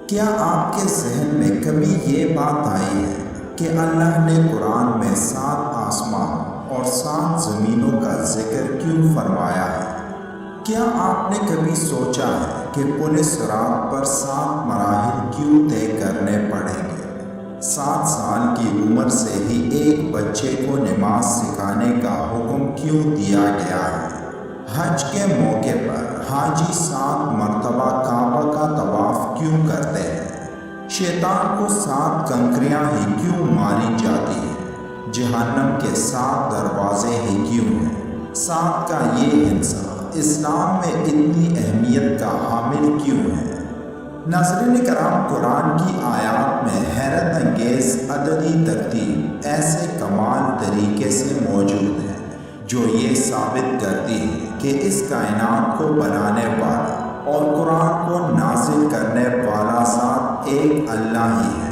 کیا آپ کے ذہن میں کبھی یہ بات آئی ہے کہ اللہ نے قرآن میں 7 آسمان اور 7 زمینوں کا ذکر کیوں فرمایا ہے؟ کیا آپ نے کبھی سوچا ہے کہ پل صراط پر 7 مراحل کیوں طے کرنے پڑیں گے؟ 7 سال کی عمر سے ہی ایک بچے کو نماز سکھانے کا حکم کیوں دیا گیا ہے؟ حج کے موقع پر حاجی 7 مرتبہ کعبہ کا طواف کیوں کرتے ہیں؟ شیطان کو 7 کنکریاں ہی کیوں ماری جاتی ہیں؟ جہنم کے 7 دروازے ہی کیوں ہیں؟ 7 کا یہ حصہ اسلام میں اتنی اہمیت کا حامل کیوں ہے؟ ناظرین کرام، قرآن کی آیات میں حیرت انگیز عددی ترتیب ایسے کمال طریقے سے موجود ہے جو یہ ثابت کرتی ہے کہ اس کائنات کو بنانے والا اور قرآن کو نازل کرنے والا ذات ایک اللہ ہی ہے۔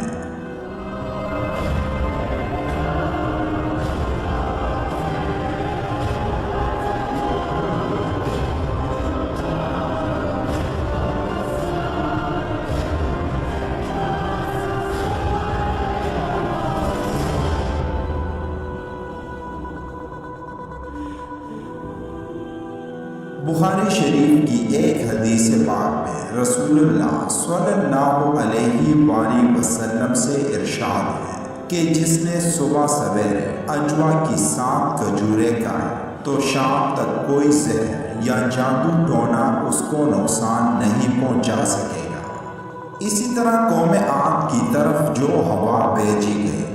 بخاری شریف کی ایک حدیث پاک میں رسول اللہ صلی اللہ علیہ وآلہ وسلم سے ارشاد ہے کہ جس نے صبح سویرے اجوا کی 7 کھجوریں کھائیں تو شام تک کوئی زہر یا جادو ٹونا اس کو نقصان نہیں پہنچا سکے گا۔ اسی طرح قوم عاد کی طرف جو ہوا بھیجی گئی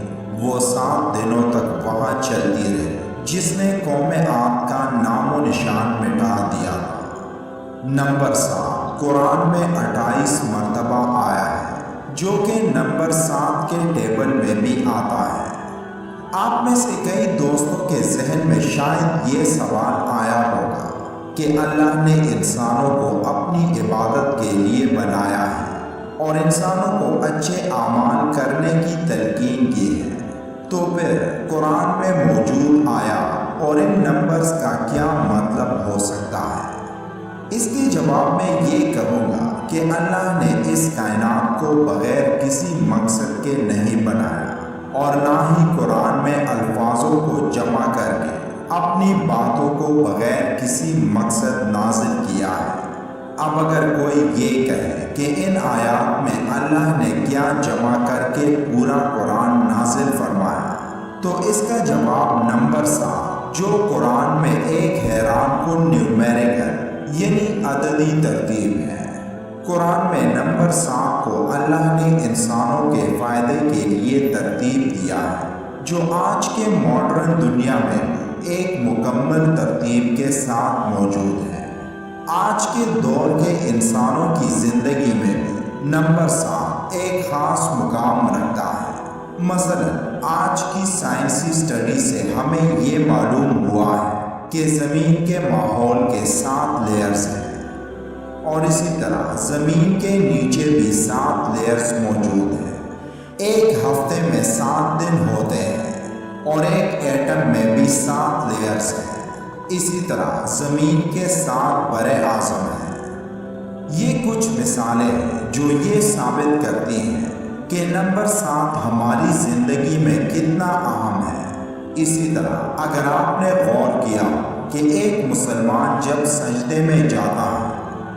وہ 7 دنوں تک وہاں چلتی رہی، جس نے قوم عاد کا نام و نشان مٹا دیا تھا۔ نمبر 7 قرآن میں 28 مرتبہ آیا ہے، جو کہ نمبر 7 کے ٹیبل میں بھی آتا ہے۔ آپ میں سے کئی دوستوں کے ذہن میں شاید یہ سوال آیا ہوگا کہ اللہ نے انسانوں کو اپنی عبادت کے لیے بنایا ہے اور انسانوں کو اچھے اعمال کرنے کی تلقین کی ہے، تو پھر قرآن میں موجود آیا اور ان نمبرز کا کیا مطلب ہو سکتا ہے؟ اس کے جواب میں یہ کہوں گا کہ اللہ نے اس کائنات کو بغیر کسی مقصد کے نہیں بنایا اور نہ ہی قرآن میں الفاظوں کو جمع کر کے اپنی باتوں کو بغیر کسی مقصد نازل کیا ہے۔ اب اگر کوئی یہ کہے کہ ان آیات میں اللہ نے کیا جمع کر کے پورا قرآن نازل فرمایا، تو اس کا جواب نمبر 7 جو قرآن میں ایک حیران کن نیومیریکل یعنی عددی ترتیب ہے۔ قرآن میں نمبر 7 کو اللہ نے انسانوں کے فائدے کے لیے ترتیب دیا ہے، جو آج کے ماڈرن دنیا میں ایک مکمل ترتیب کے ساتھ موجود ہے۔ آج کے دور کے انسانوں کی زندگی میں بھی نمبر 7 ایک خاص مقام رکھتا ہے۔ مثلا آج کی سائنسی سٹڈی سے ہمیں یہ معلوم ہوا ہے کہ زمین کے ماحول کے 7 لیئرز ہیں، اور اسی طرح زمین کے نیچے بھی 7 لیئرز موجود ہیں۔ ایک ہفتے میں 7 دن ہوتے ہیں اور ایک ایٹم میں بھی 7 لیئرز ہیں۔ اسی طرح زمین کے 7 بر اعظم ہیں۔ یہ کچھ مثالیں ہیں جو یہ ثابت کرتی ہیں کہ نمبر 7 ہماری زندگی میں کتنا اہم ہے۔ اسی طرح اگر آپ نے غور کیا کہ ایک مسلمان جب سجدے میں جاتا ہے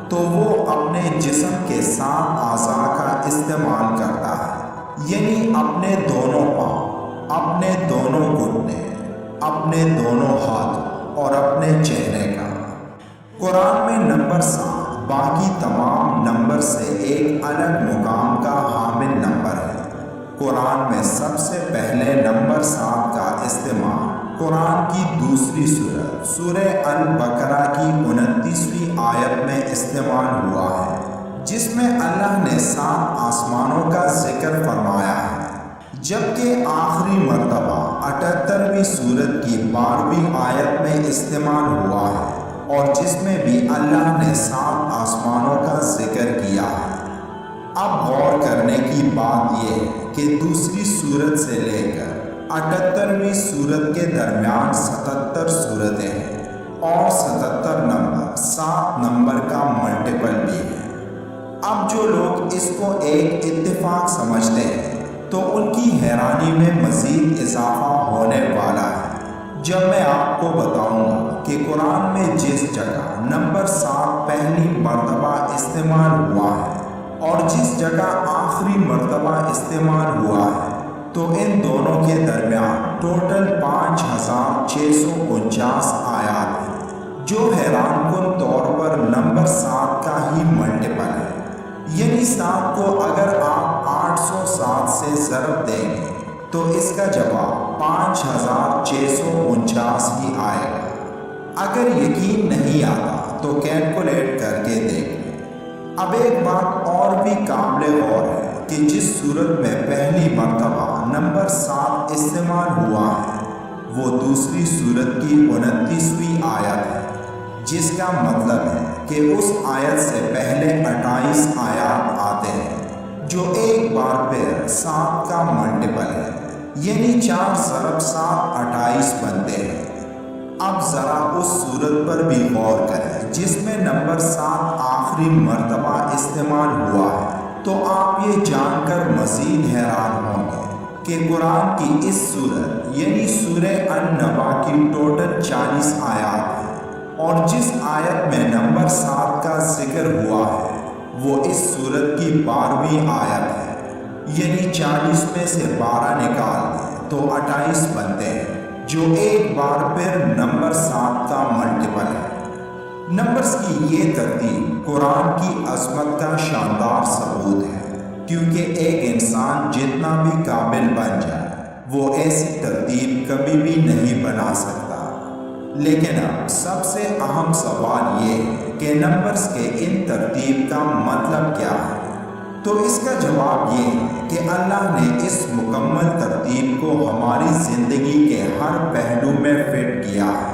تو وہ اپنے جسم کے 7 اعضاء کا استعمال کرتا ہے، یعنی اپنے دونوں پاؤں، اپنے دونوں گھٹنے، اپنے دونوں ہاتھ اور اپنے چہرے کا۔ قرآن میں نمبر 7 باقی تمام نمبر سے ایک الگ مقام کا حامل نمبر ہے۔ قرآن میں سب سے پہلے نمبر 7 کا استعمال قرآن کی دوسری سورت سورہ البقرہ کی 29ویں آیت میں استعمال ہوا ہے، جس میں اللہ نے 7 آسمانوں کا ذکر فرمایا ہے، جبکہ آخری مرتبہ 78ویں سورت کی 12ویں آیت میں استعمال ہوا ہے، اور جس میں بھی اللہ نے 7 آسمانوں کا ذکر کیا ہے۔ اب غور کرنے کی بات یہ ہے کہ دوسری سورت سے لے کر 78ویں سورت کے درمیان 77 سورتیں ہیں، اور 77 نمبر 7 نمبر کا ملٹیپل بھی ہے۔ اب جو لوگ اس کو ایک اتفاق سمجھتے ہیں تو ان کی حیرانی میں مزید اضافہ ہونے والا ہے جب میں آپ کو بتاؤں گا کہ قرآن میں جس جگہ نمبر 7 پہلی مرتبہ استعمال ہوا ہے اور جس جگہ آخری مرتبہ استعمال ہوا ہے تو ان دونوں کے درمیان ٹوٹل 5649 آیات ہیں، جو حیران کن طور پر نمبر 7 کا ہی ملٹیپل ہے۔ یعنی 7 کو اگر آپ 807 سے ضرب دیں گے تو اس کا جواب 5649 ہی آئے گا۔ اگر یقین نہیں آتا تو کیلکولیٹ کر کے دیکھ لیں۔ اب ایک بات اور بھی قابل غور ہے کہ جس صورت میں پہلی مرتبہ نمبر 7 استعمال ہوا ہے وہ دوسری صورت کی 29ویں آیت ہے، جس کا مطلب ہے کہ اس آیت سے پہلے 28 آیات آتے ہیں جو ایک بار پھر 7 کا ملٹیپل ہے، یعنی 4 ضرب 7 28 بنتے ہیں۔ اب ذرا اس صورت پر بھی غور کریں جس میں نمبر 7 آخری مرتبہ استعمال ہوا ہے، تو آپ یہ جان کر مزید حیران ہوں گے کہ قرآن کی اس صورت یعنی سورہ النبا کی ٹوٹل 40 آیات ہیں، اور جس آیت میں نمبر 7 کا ذکر ہوا ہے وہ اس صورت کی 12ویں آیت ہے، یعنی 40 میں سے 12 نکال دیں تو 28 بنتے ہیں، جو ایک بار پھر نمبر 7 کا ملٹیپل ہے۔ نمبرز کی یہ ترتیب قرآن کی عظمت کا شاندار ثبوت ہے، کیونکہ ایک انسان جتنا بھی قابل بن جائے وہ ایسی ترتیب کبھی بھی نہیں بنا سکتا۔ لیکن اب سب سے اہم سوال یہ ہے کہ نمبرز کے ان ترتیب کا مطلب کیا ہے؟ تو اس کا جواب یہ ہے کہ اللہ نے اس مکمل ترتیب کو ہماری زندگی کے ہر پہلو میں فٹ کیا ہے،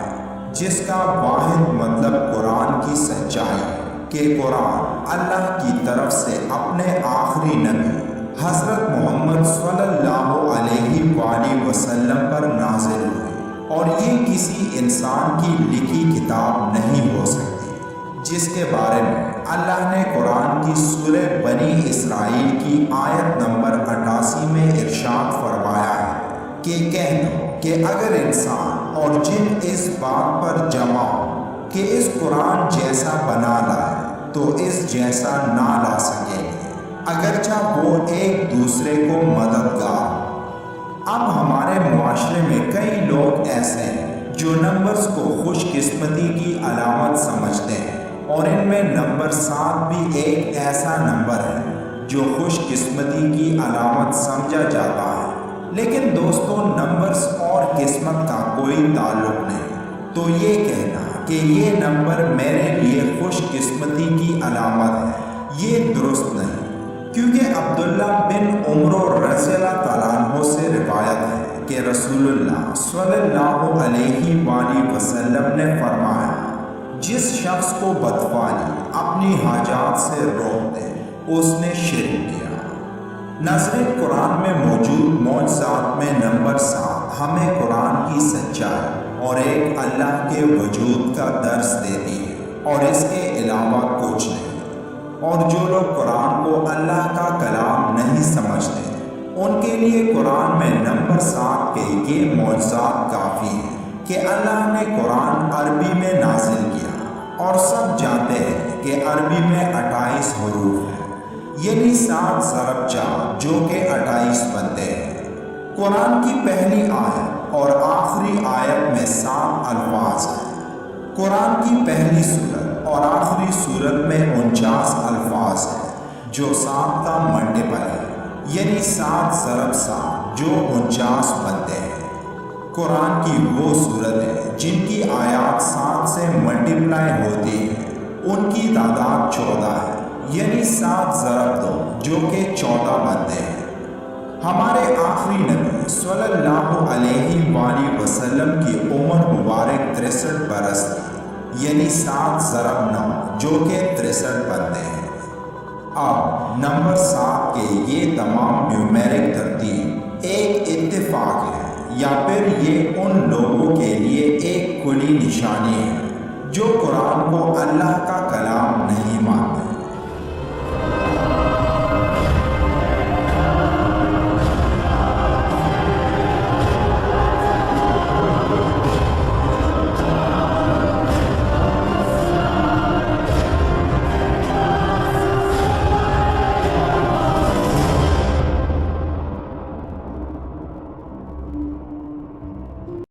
جس کا واحد مطلب قرآن کی سچائی ہے کہ قرآن اللہ کی طرف سے اپنے آخری نبی حضرت محمد صلی اللہ علیہ وآلہ وسلم پر نازل ہوئی، اور یہ کسی انسان کی لکھی کتاب نہیں ہو سکتی، جس کے بارے میں اللہ نے قرآن کی سورہ بنی اسرائیل کی آیت نمبر 88 میں ارشاد فرمایا ہے کہ کہہ دو کہ اگر انسان اور جن اس بات پر جمع ہو کہ اس قرآن جیسا بنا لائے تو اس جیسا نہ لا سکیں گے، اگرچہ وہ ایک دوسرے کو مددگار ہو۔ اب ہمارے معاشرے میں کئی لوگ ایسے ہیں جو نمبرز کو خوش قسمتی کی علامت سمجھتے ہیں، اور ان میں نمبر 7 بھی ایک ایسا نمبر ہے جو خوش قسمتی کی علامت سمجھا جاتا ہے۔ لیکن دوستو، نمبرز اور قسمت کا کوئی تعلق نہیں، تو یہ کہنا کہ یہ نمبر میرے لیے خوش قسمتی کی علامت ہے، یہ درست نہیں، کیونکہ عبداللہ بن عمر رضی اللہ تعالیٰ عنہ سے روایت ہے کہ رسول اللہ صلی اللہ علیہ وآلہ وسلم نے فرمایا، جس شخص کو بدفعلی اپنی حاجات سے روک دے اس نے شرک کیا۔ ناظرین، قرآن میں موجود معجزات میں نمبر 7 ہمیں قرآن کی سچائی اور ایک اللہ کے وجود کا درس دیتی ہے، اور اس کے علاوہ کچھ نہیں۔ اور جو لوگ قرآن کو اللہ کا کلام نہیں سمجھتے، ان کے لیے قرآن میں نمبر 7 کے یہ معجزات کافی ہیں کہ اللہ نے قرآن عربی میں نازل کیا، اور سب جانتے ہیں کہ عربی میں 28 حروف ہیں، یعنی 7 ضرب 4 جو کہ 28 بنتے ہیں۔ قرآن کی پہلی آیت اور آخری آیت میں 7 الفاظ ہیں۔ قرآن کی پہلی سورت اور آخری سورت میں 49 الفاظ ہیں جو 7 کا ملٹیپل ہے، یعنی 7 ضرب 7 جو 49 بنتے ہیں۔ قرآن کی وہ سورتیں جن کی آیات 7 سے ملٹیپلائی ہوتی ہیں، ان کی تعداد 14 ہے، یعنی 7 ضرب 2 جو کہ 14 بنتے ہیں۔ ہمارے آخری نبی صلی اللہ علیہ وآلہ وسلم کی عمر مبارک 63 برس تھی، یعنی 7 ضرب 9 جو کہ 63 بنتے ہیں۔ اب نمبر 7 کے یہ تمام نیومیرک ترتیب ایک اتفاق ہے یا پھر یہ ان لوگوں کے لیے ایک کھلی نشانی ہے جو قرآن کو اللہ کا کلام نہیں مانتے۔